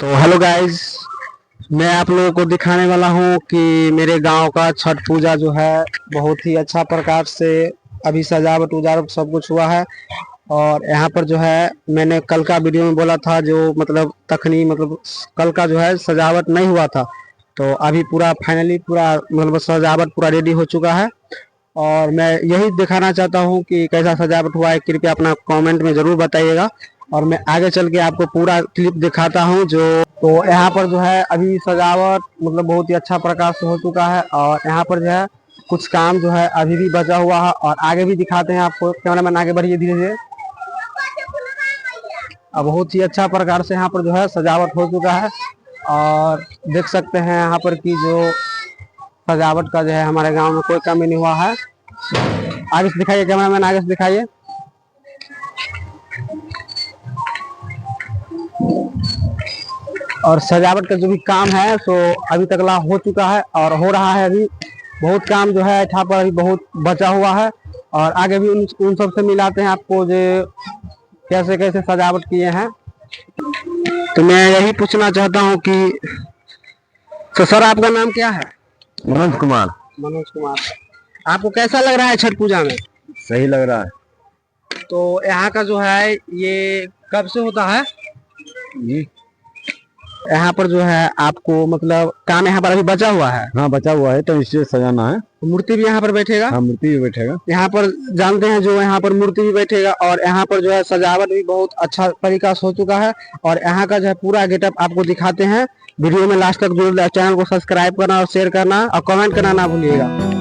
तो hello guys, मैं आप लोगों को दिखाने वाला हूँ कि मेरे गांव का छठ पूजा जो है बहुत ही अच्छा प्रकार से अभी सजावट उजावट सब कुछ हुआ है। और यहाँ पर जो है मैंने कल का वीडियो में बोला था जो मतलब तखनी मतलब कल का जो है सजावट नहीं हुआ था। तो अभी पूरा फाइनली पूरा मतलब सजावट पूरा रेडी हो चुका है। और मैं यही दिखाना चाहता हूँ कि कैसा सजावट हुआ है, कृपया अपना कमेंट में ज़रूर बताइएगा। और मैं आगे चल के आपको पूरा क्लिप दिखाता हूँ जो तो यहाँ पर जो है अभी सजावट मतलब बहुत ही अच्छा प्रकार से हो चुका है। और यहाँ पर जो है कुछ काम जो है अभी भी बचा हुआ है और आगे भी दिखाते हैं आपको। कैमरामैन आगे बढ़िए धीरे धीरे। अब बहुत ही अच्छा प्रकार से यहाँ पर जो है सजावट हो चुका है। और देख सकते हैं यहाँ पर की जो सजावट का जो है हमारे गांव में कोई कमी नहीं हुआ है। आगे से दिखाइए कैमरामैन, आगे से दिखाइए। और सजावट का जो भी काम है सो अभी तक ला हो चुका है और हो रहा है। अभी बहुत काम जो है यहाँ पर अभी बहुत बचा हुआ है। और आगे भी उन सब से मिलाते हैं आपको जो कैसे कैसे सजावट किए हैं। तो मैं यही पूछना चाहता हूँ कि तो सर आपका नाम क्या है? मनोज कुमार। मनोज कुमार। आपको कैसा लग रहा है छठ पूजा में? सही लग रहा है तो यहाँ का जो है ये कब से होता है? जी। यहाँ पर जो है आपको मतलब काम यहाँ पर अभी बचा हुआ है। हाँ, बचा हुआ है तो इसे सजाना है। मूर्ति भी यहाँ पर बैठेगा। हाँ, मूर्ति भी बैठेगा यहाँ पर। जानते हैं जो यहाँ पर मूर्ति भी बैठेगा और यहाँ पर जो है सजावट भी बहुत अच्छा तरीका से हो चुका है। और यहाँ का जो है पूरा गेटअप आपको दिखाते हैं। वीडियो में लास्ट तक जरूर चैनल को सब्सक्राइब करना और शेयर करना और कमेंट करना ना भूलिएगा।